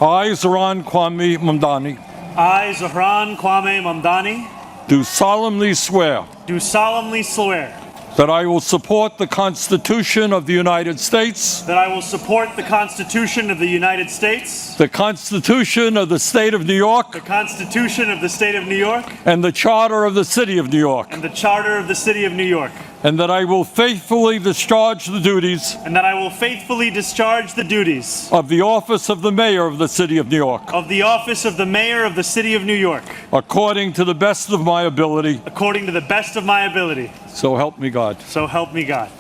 I, Zohran Mamdani, I, Zohran Mamdani, do solemnly swear that I will support the Constitution of the United States, I will support the Constitution of the United States, the Constitution of the State of New York, the Constitution of the State of New York, and the Charter of the City of New York, and the Charter of the City of New York, and that I will faithfully discharge the duties of the office of the Mayor of the City of New York, according to the best of my ability. So help me God. So help me God.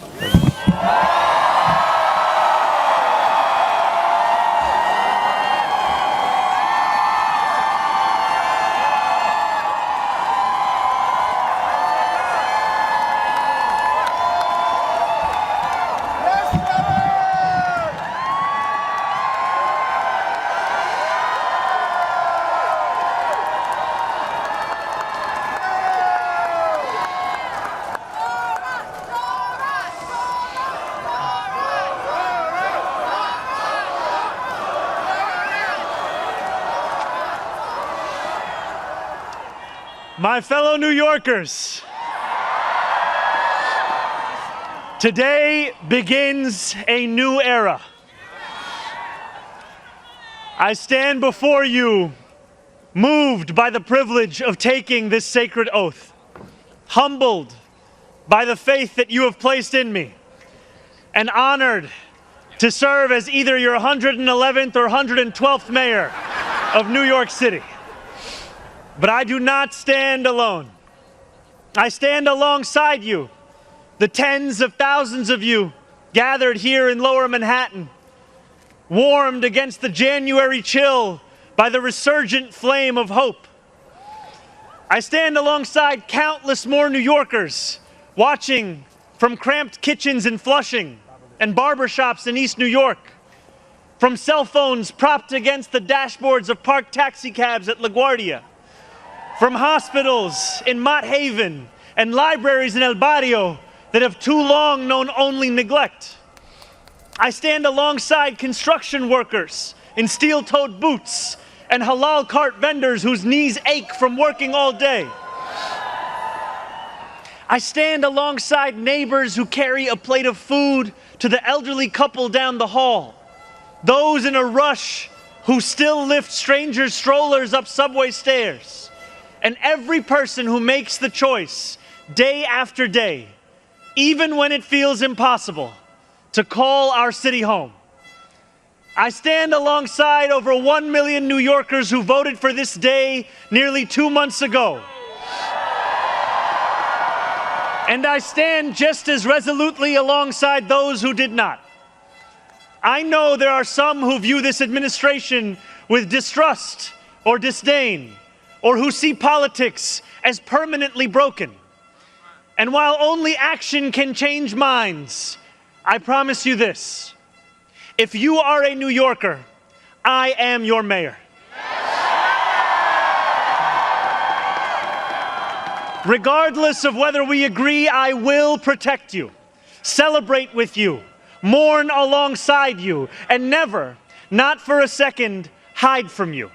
My fellow New Yorkers, today begins a new era. I stand before you, moved by the privilege of taking this sacred oath, humbled by the faith that you have placed in me, and honored to serve as either your 111th or 112th mayor of New York City. But I do not stand alone. I stand alongside you, the tens of thousands of you gathered here in Lower Manhattan, warmed against the January chill by the resurgent flame of hope. I stand alongside countless more New Yorkers watching from cramped kitchens in Flushing and barbershops in East New York, from cell phones propped against the dashboards of parked taxicabs at LaGuardia, from hospitals in Mott Haven and libraries in El Barrio that have too long known only neglect. I stand alongside construction workers in steel-toed boots and halal cart vendors whose knees ache from working all day. I stand alongside neighbors who carry a plate of food to the elderly couple down the hall, those in a rush who still lift strangers' strollers up subway stairs, and every person who makes the choice day after day, even when it feels impossible, to call our city home. I stand alongside over 1 million New Yorkers who voted for this day nearly 2 months ago. And I stand just as resolutely alongside those who did not. I know there are some who view this administration with distrust or disdain, or who see politics as permanently broken. And while only action can change minds, I promise you this: if you are a New Yorker, I am your mayor. Regardless of whether we agree, I will protect you, celebrate with you, mourn alongside you, and never, not for a second, hide from you.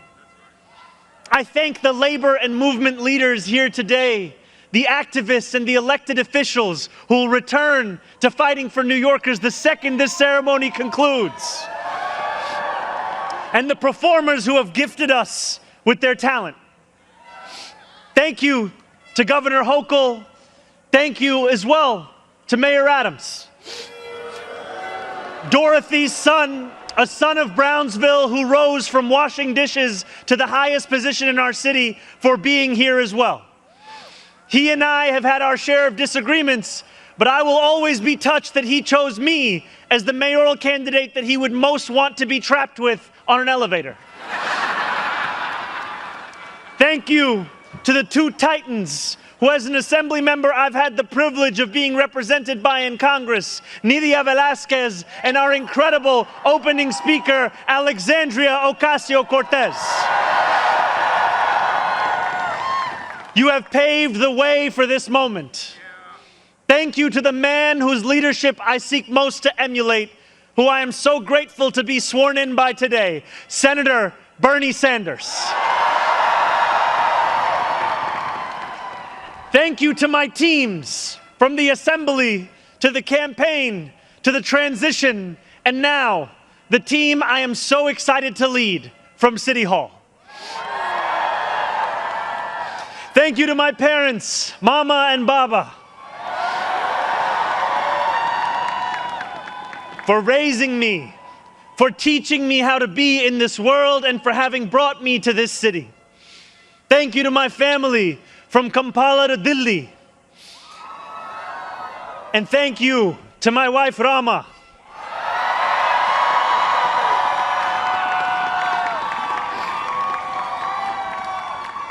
I thank the labor and movement leaders here today, the activists and the elected officials who will return to fighting for New Yorkers the second this ceremony concludes, and the performers who have gifted us with their talent. Thank you to Governor Hochul. Thank you as well to Mayor Adams. Dorothy's son, a son of Brownsville who rose from washing dishes to the highest position in our city, for being here as well. He and I have had our share of disagreements, but I will always be touched that he chose me as the mayoral candidate that he would most want to be trapped with on an elevator. Thank you to the two titans who, as an assembly member, I've had the privilege of being represented by in Congress, Nydia Velázquez, and our incredible opening speaker, Alexandria Ocasio-Cortez. You have paved the way for this moment. Thank you to the man whose leadership I seek most to emulate, who I am so grateful to be sworn in by today, Senator Bernie Sanders. Thank you to my teams, from the assembly to the campaign to the transition, and now the team I am so excited to lead from City Hall. Thank you to my parents, Mama and Baba, for raising me, for teaching me how to be in this world, and for having brought me to this city. Thank you to my family from Kampala to Delhi. And thank you to my wife, Rama.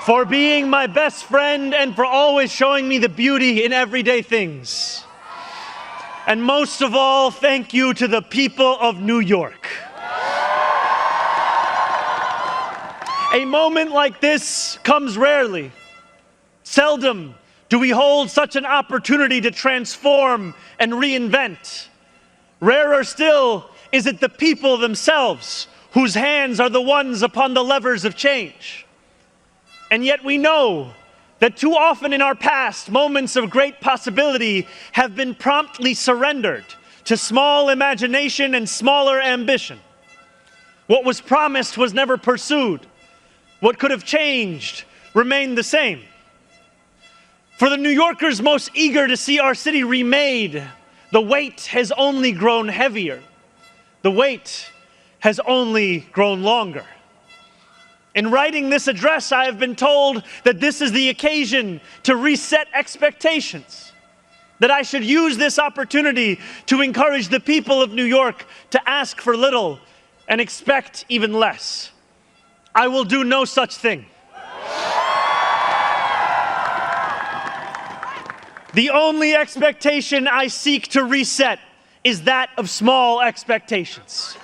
For being my best friend and for always showing me the beauty in everyday things. And most of all, thank you to the people of New York. A moment like this comes rarely. Seldom do we hold such an opportunity to transform and reinvent. Rarer still is it the people themselves whose hands are the ones upon the levers of change. And yet we know that too often in our past, moments of great possibility have been promptly surrendered to small imagination and smaller ambition. What was promised was never pursued. What could have changed remained the same. For the New Yorkers most eager to see our city remade, the weight has only grown heavier. The weight has only grown longer. In writing this address, I have been told that this is the occasion to reset expectations, that I should use this opportunity to encourage the people of New York to ask for little and expect even less. I will do no such thing. The only expectation I seek to reset is that of small expectations.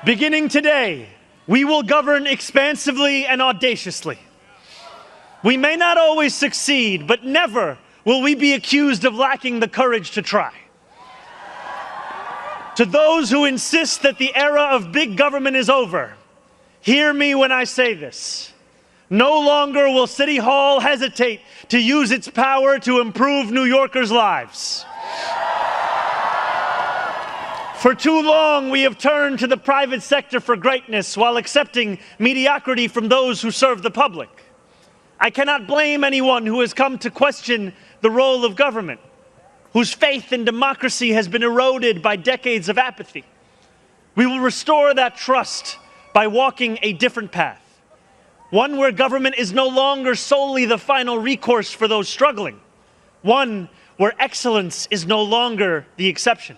Beginning today, we will govern expansively and audaciously. We may not always succeed, but never will we be accused of lacking the courage to try. To those who insist that the era of big government is over, hear me when I say this. No longer will City Hall hesitate to use its power to improve New Yorkers' lives. For too long, we have turned to the private sector for greatness while accepting mediocrity from those who serve the public. I cannot blame anyone who has come to question the role of government, whose faith in democracy has been eroded by decades of apathy. We will restore that trust by walking a different path, one where government is no longer solely the final recourse for those struggling, one where excellence is no longer the exception.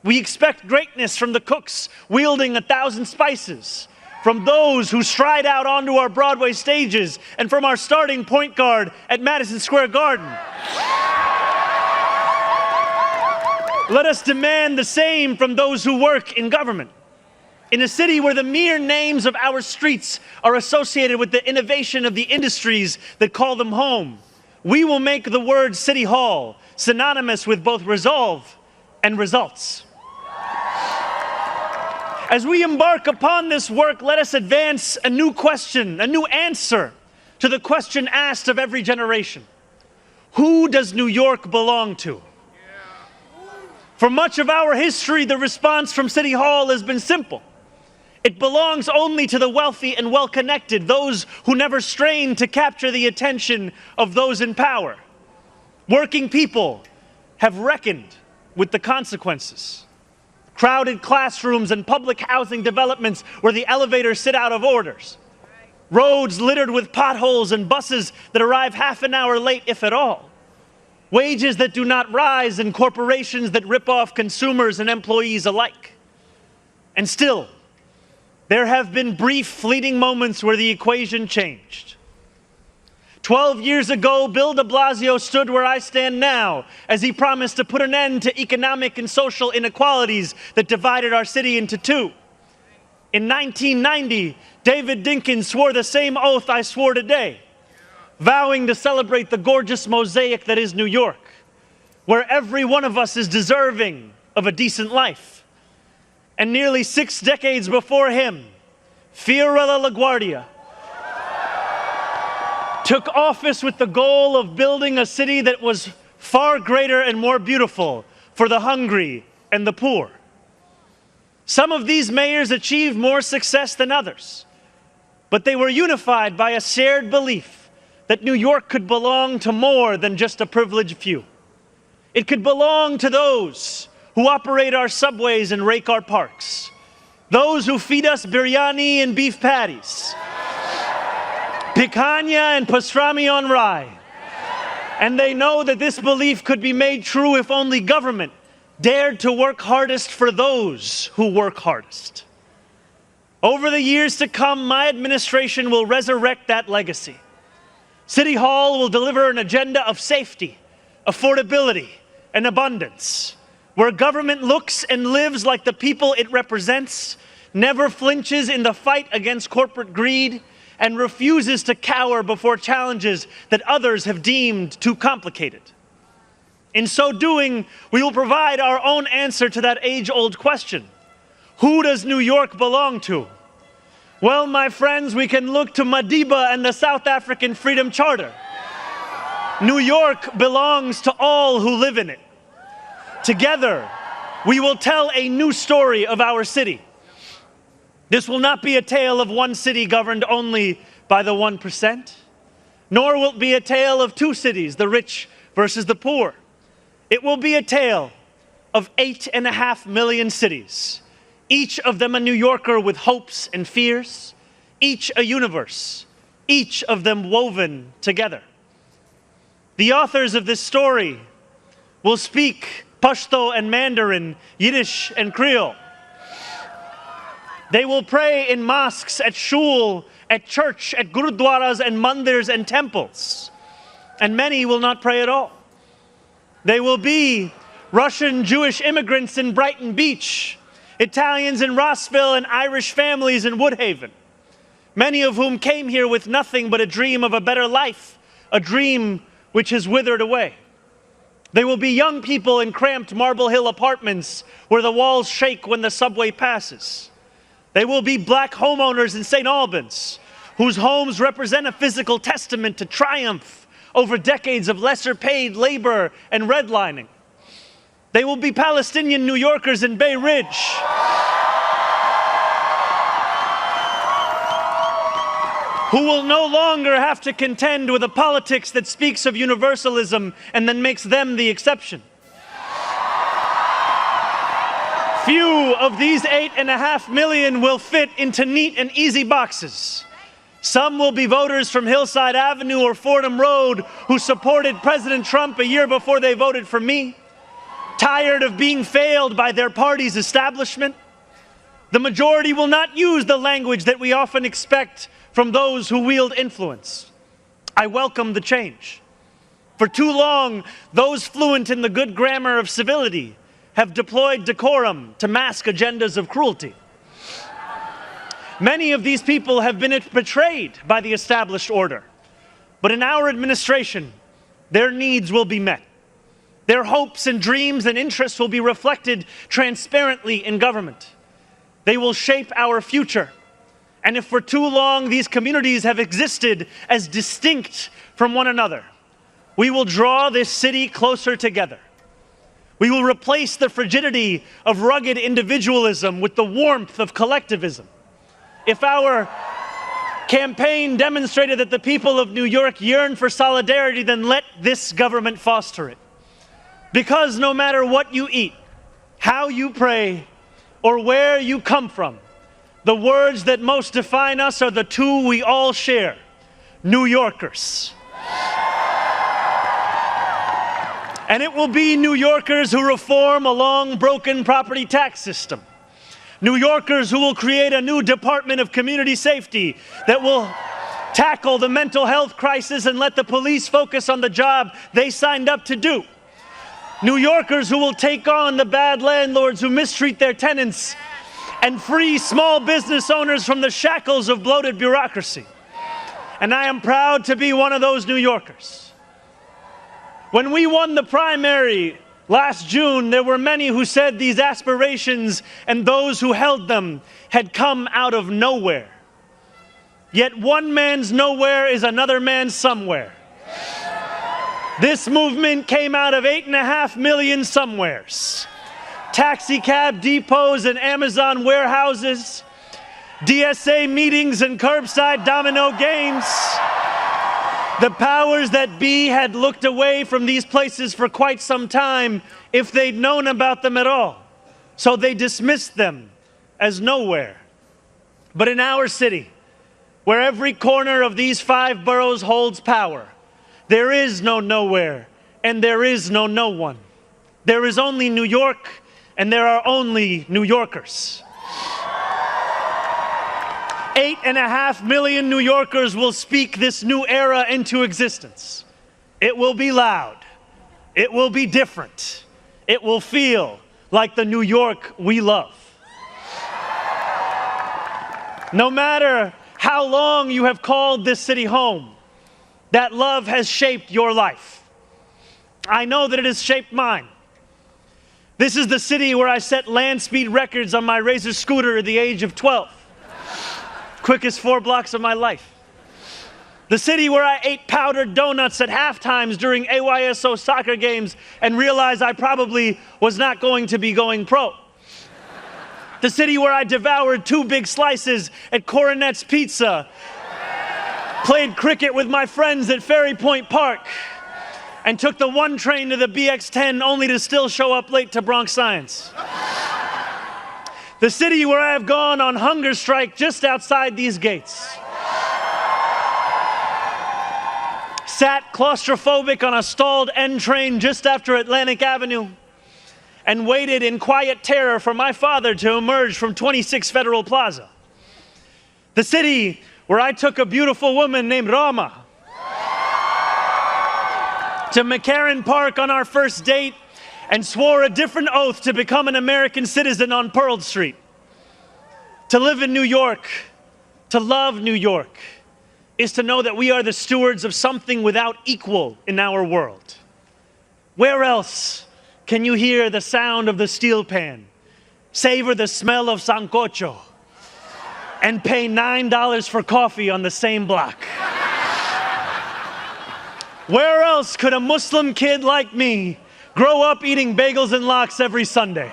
We expect greatness from the cooks wielding 1,000 spices, from those who stride out onto our Broadway stages, and from our starting point guard at Madison Square Garden. Let us demand the same from those who work in government. In a city where the mere names of our streets are associated with the innovation of the industries that call them home, we will make the word City Hall synonymous with both resolve and results. As we embark upon this work, let us advance a new question, a new answer to the question asked of every generation. Who does New York belong to? For much of our history, the response from City Hall has been simple. It belongs only to the wealthy and well-connected, those who never strain to capture the attention of those in power. Working people have reckoned with the consequences. Crowded classrooms and public housing developments where the elevators sit out of orders. Roads littered with potholes and buses that arrive half an hour late, if at all. Wages that do not rise and corporations that rip off consumers and employees alike. And still, there have been brief, fleeting moments where the equation changed. 12 years ago, Bill de Blasio stood where I stand now as he promised to put an end to economic and social inequalities that divided our city into two. In 1990, David Dinkins swore the same oath I swore today, vowing to celebrate the gorgeous mosaic that is New York, where every one of us is deserving of a decent life. And nearly 6 decades before him, Fiorella LaGuardia took office with the goal of building a city that was far greater and more beautiful for the hungry and the poor. Some of these mayors achieved more success than others, but they were unified by a shared belief that New York could belong to more than just a privileged few. It could belong to those who operate our subways and rake our parks, those who feed us biryani and beef patties, picanha and pastrami on rye. And they know that this belief could be made true if only government dared to work hardest for those who work hardest. Over the years to come, my administration will resurrect that legacy. City Hall will deliver an agenda of safety, affordability, and abundance, where government looks and lives like the people it represents, never flinches in the fight against corporate greed, and refuses to cower before challenges that others have deemed too complicated. In so doing, we will provide our own answer to that age-old question: who does New York belong to? Well, my friends, we can look to Madiba and the South African Freedom Charter. New York belongs to all who live in it. Together, we will tell a new story of our city. This will not be a tale of one city governed only by the 1%, nor will it be a tale of two cities, the rich versus the poor. It will be a tale of 8.5 million cities, each of them a New Yorker with hopes and fears, each a universe, each of them woven together. The authors of this story will speak Pashto and Mandarin, Yiddish and Creole. They will pray in mosques, at shul, at church, at gurudwaras and mandirs and temples. And many will not pray at all. They will be Russian Jewish immigrants in Brighton Beach, Italians in Rossville, and Irish families in Woodhaven, many of whom came here with nothing but a dream of a better life, a dream which has withered away. They will be young people in cramped Marble Hill apartments where the walls shake when the subway passes. They will be black homeowners in St. Albans, whose homes represent a physical testament to triumph over decades of lesser paid labor and redlining. They will be Palestinian New Yorkers in Bay Ridge, who will no longer have to contend with a politics that speaks of universalism and then makes them the exception. Few of these 8.5 million will fit into neat and easy boxes. Some will be voters from Hillside Avenue or Fordham Road who supported President Trump a year before they voted for me, tired of being failed by their party's establishment. The majority will not use the language that we often expect from those who wield influence. I welcome the change. For too long, those fluent in the good grammar of civility have deployed decorum to mask agendas of cruelty. Many of these people have been betrayed by the established order. But in our administration, their needs will be met. Their hopes and dreams and interests will be reflected transparently in government. They will shape our future. And if for too long these communities have existed as distinct from one another, we will draw this city closer together. We will replace the frigidity of rugged individualism with the warmth of collectivism. If our campaign demonstrated that the people of New York yearn for solidarity, then let this government foster it. Because no matter what you eat, how you pray, or where you come from, the words that most define us are the two we all share: New Yorkers. And it will be New Yorkers who reform a long broken property tax system. New Yorkers who will create a new Department of Community Safety that will tackle the mental health crisis and let the police focus on the job they signed up to do. New Yorkers who will take on the bad landlords who mistreat their tenants and free small business owners from the shackles of bloated bureaucracy. And I am proud to be one of those New Yorkers. When we won the primary Last June, there were many who said these aspirations and those who held them had come out of nowhere. Yet one man's nowhere is another man's somewhere. This movement came out of 8.5 million somewheres. Taxi cab depots and Amazon warehouses, DSA meetings and curbside domino games. The powers that be had looked away from these places for quite some time if they'd known about them at all. So they dismissed them as nowhere. But in our city, where every corner of these 5 boroughs holds power, there is no nowhere and there is no no one. There is only New York and there are only New Yorkers. 8.5 million New Yorkers will speak this new era into existence. It will be loud. It will be different. It will feel like the New York we love. No matter how long you have called this city home, that love has shaped your life. I know that it has shaped mine. This is the city where I set land speed records on my Razor scooter at the age of 12. Quickest 4 blocks of my life. The city where I ate powdered donuts at halftimes during AYSO soccer games and realized I probably was not going to be going pro. The city where I devoured 2 big slices at Coronet's Pizza, played cricket with my friends at Ferry Point Park, and took the 1 train to the BX10 only to still show up late to Bronx Science. The city where I have gone on hunger strike just outside these gates. Sat claustrophobic on a stalled N train just after Atlantic Avenue and waited in quiet terror for my father to emerge from 26 Federal Plaza. The city where I took a beautiful woman named Rama to McCarran Park on our first date and swore a different oath to become an American citizen on Pearl Street. To live in New York, to love New York, is to know that we are the stewards of something without equal in our world. Where else can you hear the sound of the steel pan, savor the smell of sancocho, and pay $9 for coffee on the same block? Where else could a Muslim kid like me grow up eating bagels and lox every Sunday?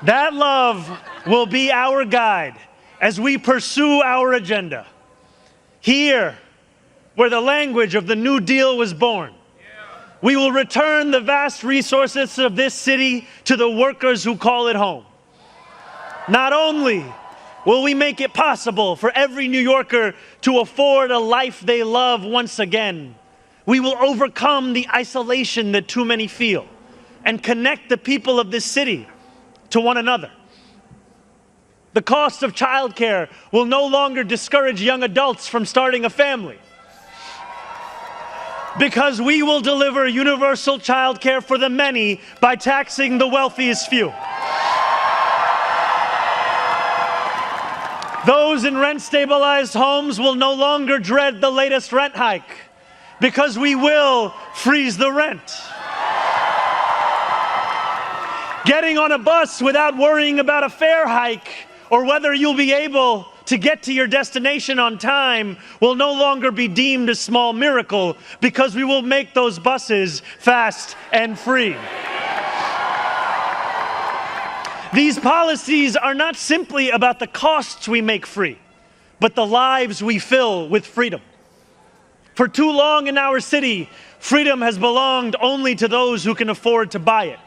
That love will be our guide as we pursue our agenda. Here, where the language of the New Deal was born, we will return the vast resources of this city to the workers who call it home. Not only will we make it possible for every New Yorker to afford a life they love once again, we will overcome the isolation that too many feel and connect the people of this city to one another. The cost of childcare will no longer discourage young adults from starting a family, because we will deliver universal childcare for the many by taxing the wealthiest few. Those in rent-stabilized homes will no longer dread the latest rent hike, because we will freeze the rent. Getting on a bus without worrying about a fare hike or whether you'll be able to get to your destination on time will no longer be deemed a small miracle, because we will make those buses fast and free. These policies are not simply about the costs we make free, but the lives we fill with freedom. For too long in our city, freedom has belonged only to those who can afford to buy it.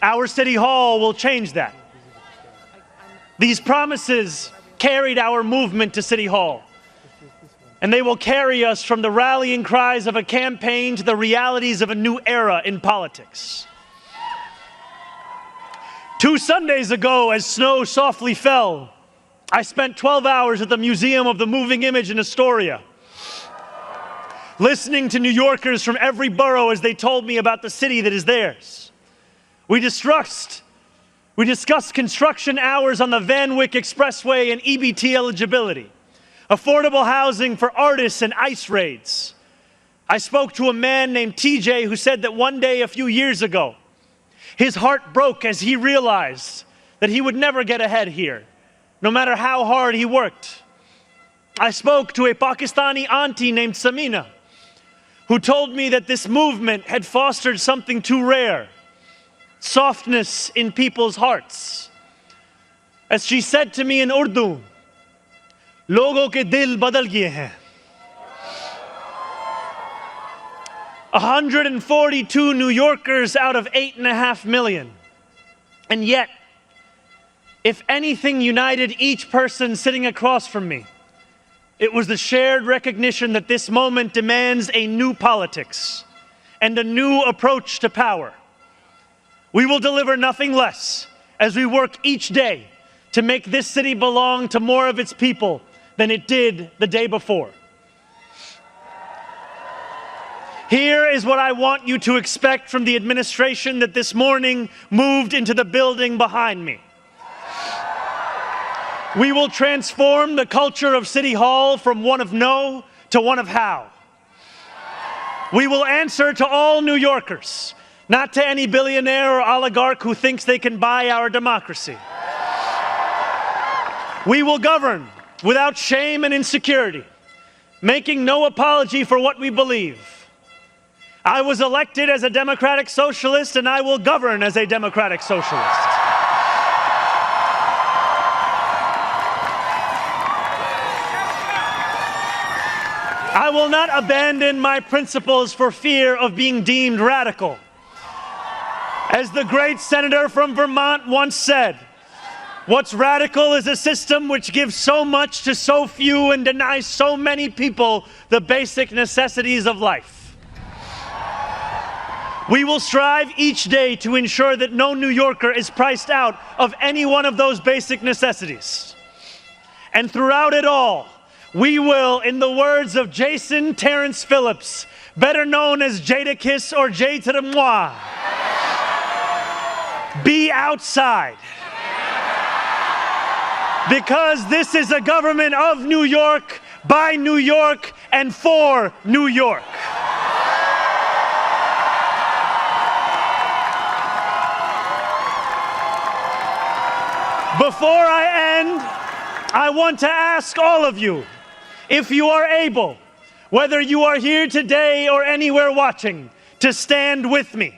Our city hall will change that. These promises carried our movement to City Hall, and they will carry us from the rallying cries of a campaign to the realities of a new era in politics. 2 Sundays ago, as snow softly fell, I spent 12 hours at the Museum of the Moving Image in Astoria, listening to New Yorkers from every borough as they told me about the city that is theirs. We discussed construction hours on the Van Wyck Expressway and EBT eligibility, affordable housing for artists and ICE raids, I spoke to a man named TJ who said that one day a few years ago, his heart broke as he realized that he would never get ahead here, no matter how hard he worked. I spoke to a Pakistani auntie named Samina, who told me that this movement had fostered something too rare, softness in people's hearts. As she said to me in Urdu, "Logo ke dil badal gaye hain." 142 New Yorkers out of 8.5 million. And yet, if anything united each person sitting across from me, it was the shared recognition that this moment demands a new politics and a new approach to power. We will deliver nothing less as we work each day to make this city belong to more of its people than it did the day before. Here is what I want you to expect from the administration that this morning moved into the building behind me. We will transform the culture of City Hall from one of no to one of how. We will answer to all New Yorkers, not to any billionaire or oligarch who thinks they can buy our democracy. We will govern without shame and insecurity, making no apology for what we believe. I was elected as a democratic socialist, and I will govern as a democratic socialist. I will not abandon my principles for fear of being deemed radical. As the great senator from Vermont once said, what's radical is a system which gives so much to so few and denies so many people the basic necessities of life. We will strive each day to ensure that no New Yorker is priced out of any one of those basic necessities. And throughout it all, we will, in the words of Jason Terrence Phillips, better known as Jadakiss or Jay to the moi, be outside. Because this is a government of New York, by New York, and for New York. Before I end, I want to ask all of you, if you are able, whether you are here today or anywhere watching, to stand with me.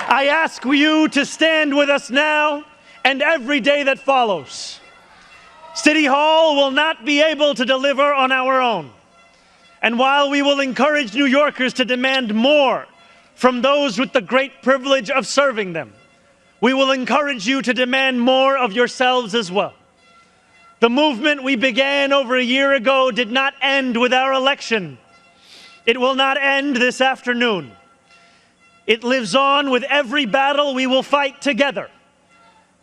I ask you to stand with us now and every day that follows. City Hall will not be able to deliver on our own. And while we will encourage New Yorkers to demand more from those with the great privilege of serving them, we will encourage you to demand more of yourselves as well. The movement we began over a year ago did not end with our election. It will not end this afternoon. It lives on with every battle we will fight together.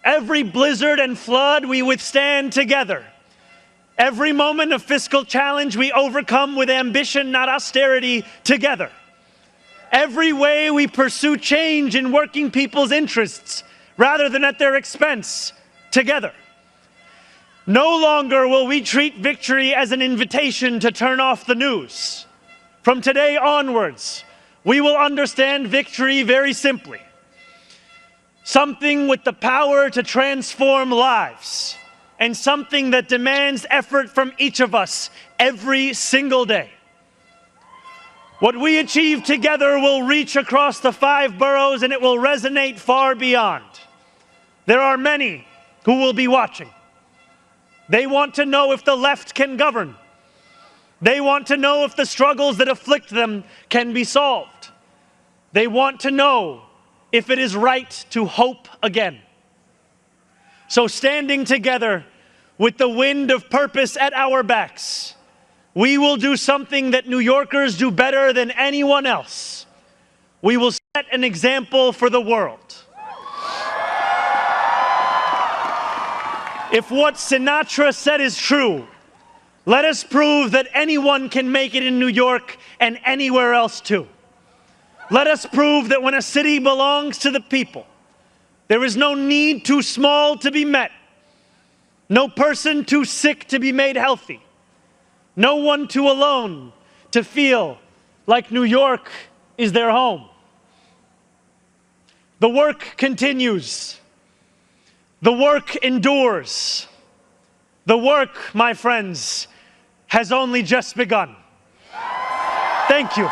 Every blizzard and flood we withstand together. Every moment of fiscal challenge we overcome with ambition, not austerity, together. Every way we pursue change in working people's interests rather than at their expense, together. No longer will we treat victory as an invitation to turn off the news. From today onwards, we will understand victory very simply. Something with the power to transform lives, and something that demands effort from each of us every single day. What we achieve together will reach across the 5 boroughs, and it will resonate far beyond. There are many who will be watching. They want to know if the left can govern. They want to know if the struggles that afflict them can be solved. They want to know if it is right to hope again. So standing together with the wind of purpose at our backs, we will do something that New Yorkers do better than anyone else. We will set an example for the world. If what Sinatra said is true, let us prove that anyone can make it in New York and anywhere else too. Let us prove that when a city belongs to the people, there is no need too small to be met, no person too sick to be made healthy, no one too alone to feel like New York is their home. The work continues. The work endures. The work, my friends, has only just begun. Thank you.